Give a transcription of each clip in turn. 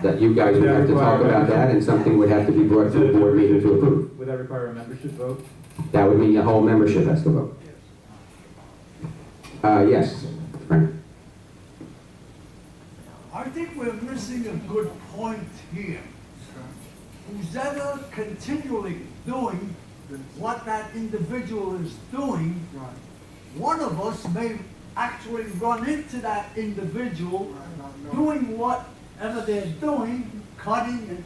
That you guys would have to talk about that, and something would have to be brought to a board meeting to approve. Would that require a membership vote? That would mean the whole membership has to vote. Yes, Frank. I think we're missing a good point here. Who's ever continually doing what that individual is doing, one of us may actually run into that individual doing whatever they're doing, cutting,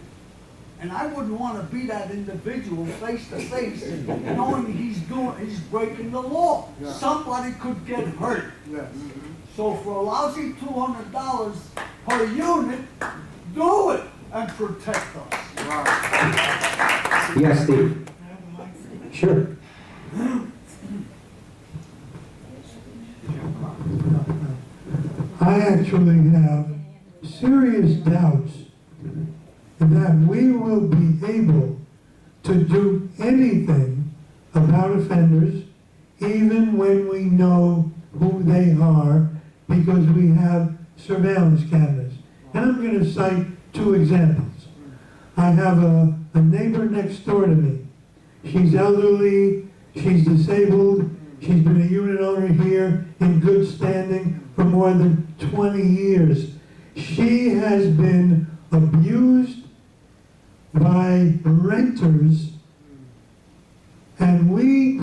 and I wouldn't want to be that individual face to face, knowing he's breaking the law. Somebody could get hurt. So for a lousy $200 per unit, do it and protect us. Yes, Steve. Sure. I actually have serious doubts that we will be able to do anything about offenders, even when we know who they are, because we have surveillance cameras. And I'm going to cite two examples. I have a neighbor next door to me. She's elderly, she's disabled, she's been a unit owner here in good standing for more than 20 years. She has been abused by renters, and we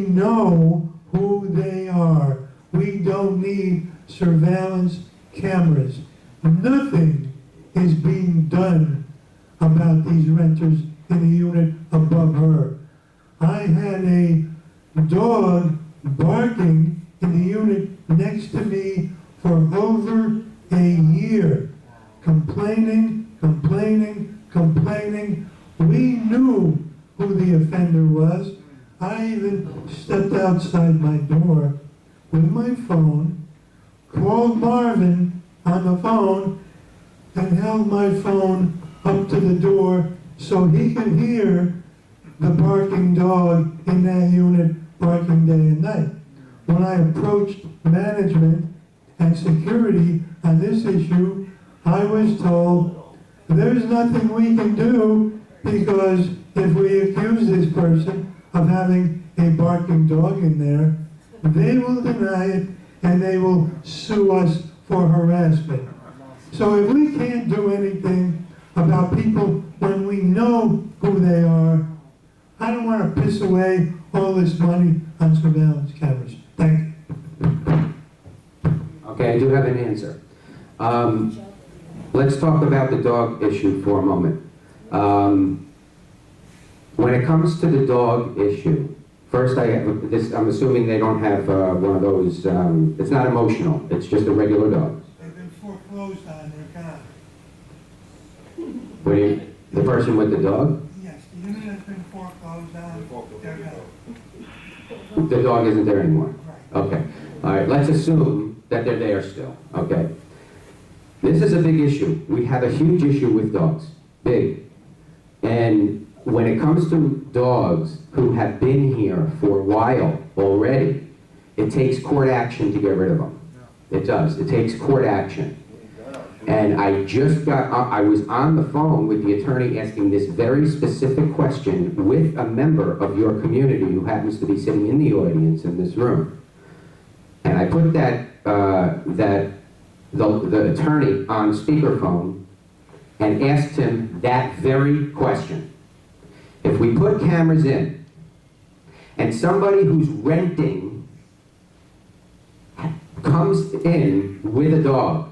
know who they are. We don't need surveillance cameras. Nothing is being done about these renters in the unit above her. I had a dog barking in the unit next to me for over a year, complaining. We knew who the offender was. I even stepped outside my door with my phone, called Marvin on the phone, and held my phone up to the door so he could hear the barking dog in that unit barking day and night. When I approached management and security on this issue, I was told there's nothing we can do, because if we accuse this person of having a barking dog in there, they will deny it and they will sue us for harassment. So if we can't do anything about people when we know who they are, I don't want to piss away all this money on surveillance cameras. Thank you. Okay, I do have an answer. Let's talk about the dog issue for a moment. When it comes to the dog issue, first I'm assuming they don't have one of those, it's not emotional, it's just a regular dog. They've been foreclosed on, they're gone. What do you, the person with the dog? Yes, the unit has been foreclosed on, they're gone. The dog isn't there anymore? Right. Okay. All right, let's assume that they're there still, okay? This is a big issue. We have a huge issue with dogs, big. And when it comes to dogs who have been here for a while already, it takes court action to get rid of them. It does. It takes court action. And I was on the phone with the attorney asking this very specific question with a member of your community who happens to be sitting in the audience in this room. And I put the attorney on speakerphone and asked him that very question. If we put cameras in and somebody who's renting comes in with a dog,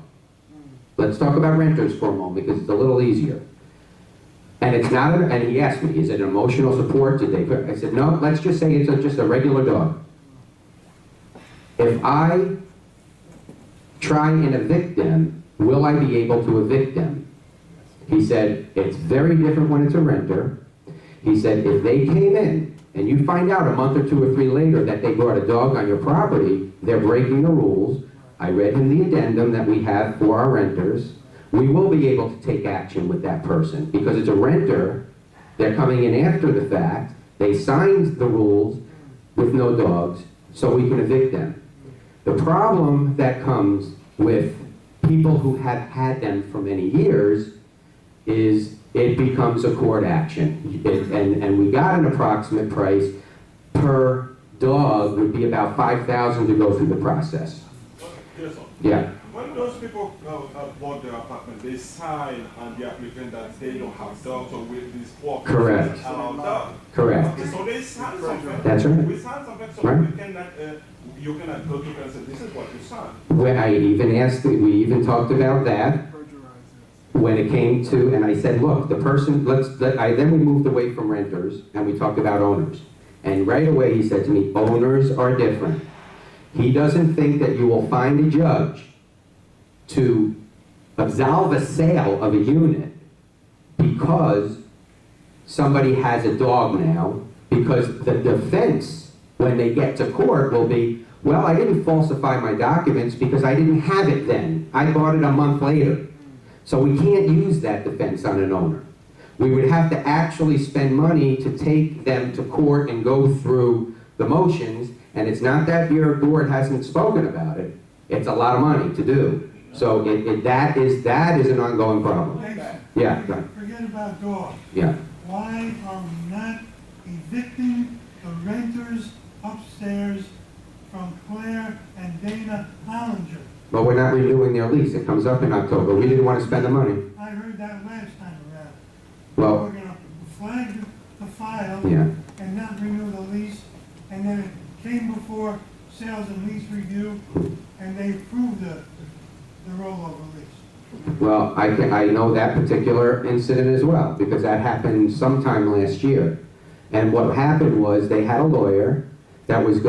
let's talk about renters for a moment because it's a little easier. And it's not, and he asked me, is it an emotional support? Did they put, I said, no, let's just say it's just a regular dog. If I try and evict them, will I be able to evict them? He said, it's very different when it's a renter. He said, if they came in and you find out a month or 2 or 3 later that they brought a dog on your property, they're breaking the rules. I read him the addendum that we have for our renters. We will be able to take action with that person because it's a renter. They're coming in after the fact. They signed the rules with no dogs, so we can evict them. The problem that comes with people who have had them for many years, is it becomes a court action. And we got an approximate price per dog would be about $5,000 to go through the process. Yes, sir. Yeah, When those people bought their apartment, they sign on the application that they don't have dogs or with these poor people Correct. that allow dogs. correct. Okay, so they sign something. That's right. We sign something, so Right. you cannot go to them and say, this is what you signed. When I even asked, we even talked about that when it came to, and I said, look, the person, then we moved away from renters and we talked about owners. And right away he said to me, owners are different. He doesn't think that you will find a judge to absolve a sale of a unit because somebody has a dog now, because the defense, when they get to court, will be, well, I didn't falsify my documents because I didn't have it then. I bought it a month later. So we can't use that defense on an owner. We would have to actually spend money to take them to court and go through the motions, and it's not that your board hasn't spoken about it. It's a lot of money to do. So that is an ongoing problem. Jason, Yeah, right. forget about dogs. Yeah. Why are we not evicting the renters upstairs from Claire and Dana Hollinger? But we're not renewing their lease. It comes up in October. We didn't want to spend the money. I heard that last time around. Well, We're gonna flag the file yeah. and not renew the lease, and then it came before sales and lease review, and they approved the rollover lease. Well, I know that particular incident as well, because that happened sometime last year. And what happened was they had a lawyer that was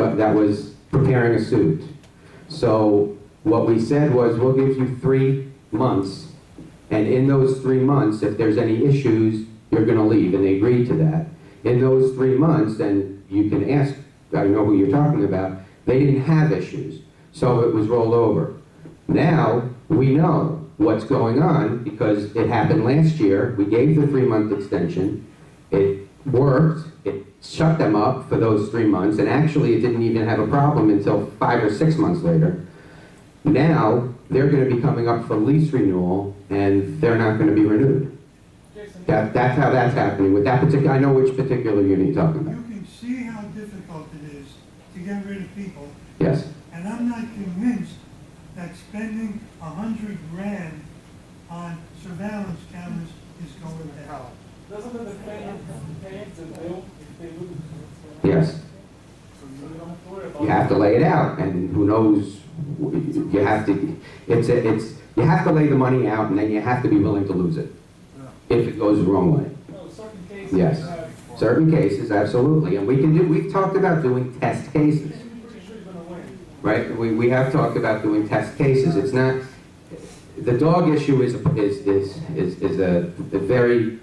preparing a suit. So what we said was, we'll give you 3 months, and in those 3 months, if there's any issues, you're gonna leave, and they agreed to that. In those 3 months, then you can ask, I know who you're talking about, they didn't have issues, so it was rolled over. Now, we know what's going on, because it happened last year. We gave the 3-month extension. It worked. It shut them up for those 3 months, and actually it didn't even have a problem until 5 or 6 months later. Now, they're going to be coming up for lease renewal, and they're not going to be renewed. That's how that's happening with that particular, I know which particular unit you're talking about. You can see how difficult it is to get rid of people, Yes. and I'm not convinced that spending $100 grand on surveillance cameras is going to help. Doesn't the defendant pay the bill if they lose? Yes. So you don't have to worry about You have to lay it out, and who knows, you have to, you have to lay the money out, and then you have to be willing to lose it, if it goes the wrong way. No, certain cases. Yes. you have- Certain cases, absolutely, and we've talked about doing test cases, Pretty sure you're gonna win. right? We have talked about doing test cases. It's not, the dog issue is a very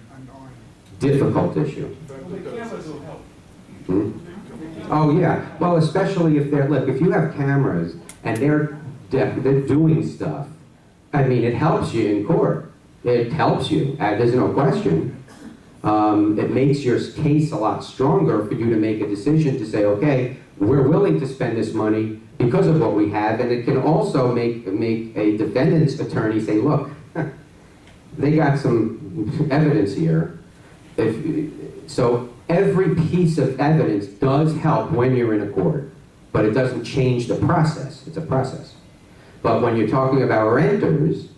difficult issue. Well, the cameras will help. Hmm? Oh, yeah, well, especially if look, if you have cameras and they're doing stuff, I mean, it helps you in court. It helps you, there's no question. It makes your case a lot stronger for you to make a decision to say, okay, we're willing to spend this money because of what we have, and it can also make a defendant's attorney say, look, they got some evidence here. So every piece of evidence does help when you're in a court, but it doesn't change the process. It's a process. But when you're talking about renters,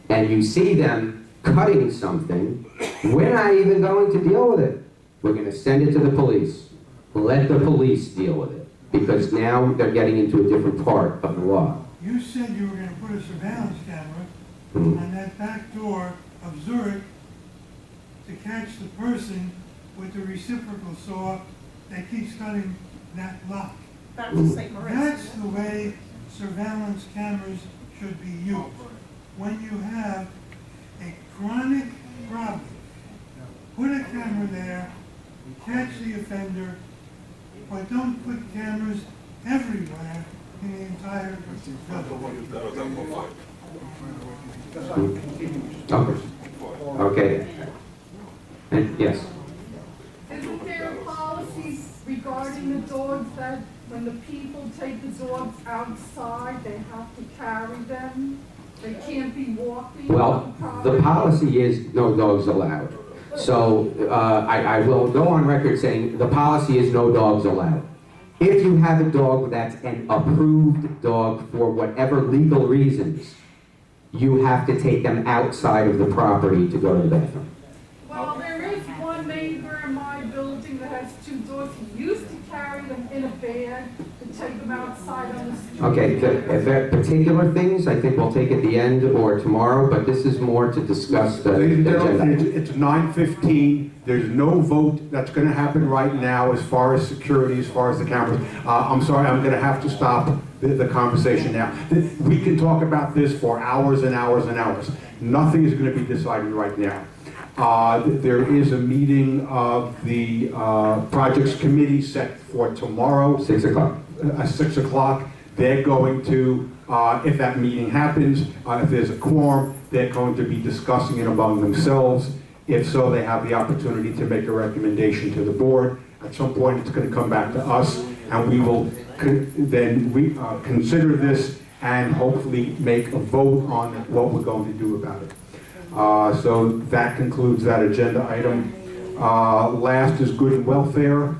and you see them cutting something, we're not even going to deal with it. We're going to send it to the police. Let the police deal with it, because now they're getting into a different part of the law. You said you were gonna put a surveillance camera Mhm. on that back door of Zurich to catch the person with the reciprocal saw that keeps cutting that lock. That was St. Maurice. That's the way surveillance cameras should be used. When you have a chronic problem, put a camera there, catch the offender, but don't put cameras everywhere in the entire building. Okay. And, yes. Isn't there a policy regarding the dogs that when the people take the dogs outside, they have to carry them? be walking Well, on the property? the policy is no dogs allowed. So I will go on record saying the policy is no dogs allowed. If you have a dog that's an approved dog for whatever legal reasons, you have to take them outside of the property to go to the bathroom. Well, there is one neighbor in my building that has 2 dogs. He used to carry them in a bag to take them outside on the street. Okay, if there are particular things, I think we'll take at the end or tomorrow, but this is more to discuss the Ladies and gentlemen, agenda. it's 9:15. There's no vote that's going to happen right now as far as security, as far as the cameras. I'm sorry, I'm going to have to stop the conversation now. We can talk about this for hours and hours and hours. Nothing is going to be decided right now. There is a meeting of the Projects Committee set for tomorrow. 6 o'clock. 6 o'clock. They're going to, if that meeting happens, if there's a quorum, they're going to be discussing it among themselves. If so, they have the opportunity to make a recommendation to the board. At some point, it's going to come back to us, and we will consider this and hopefully make a vote on what we're going to do about it. So that concludes that agenda item. Last is good and welfare.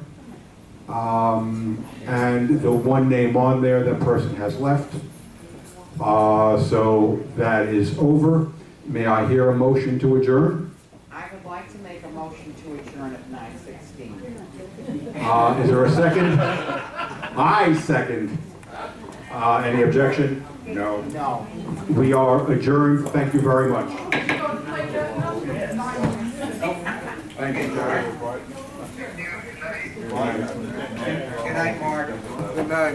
And the one name on there, that person has left. So that is over. May I hear a motion to adjourn? I would like to make a motion to adjourn at 9:16. Is there a second? I second. Any objection? No. No. We are adjourned. Thank you very much. Good night, Mark. Good night.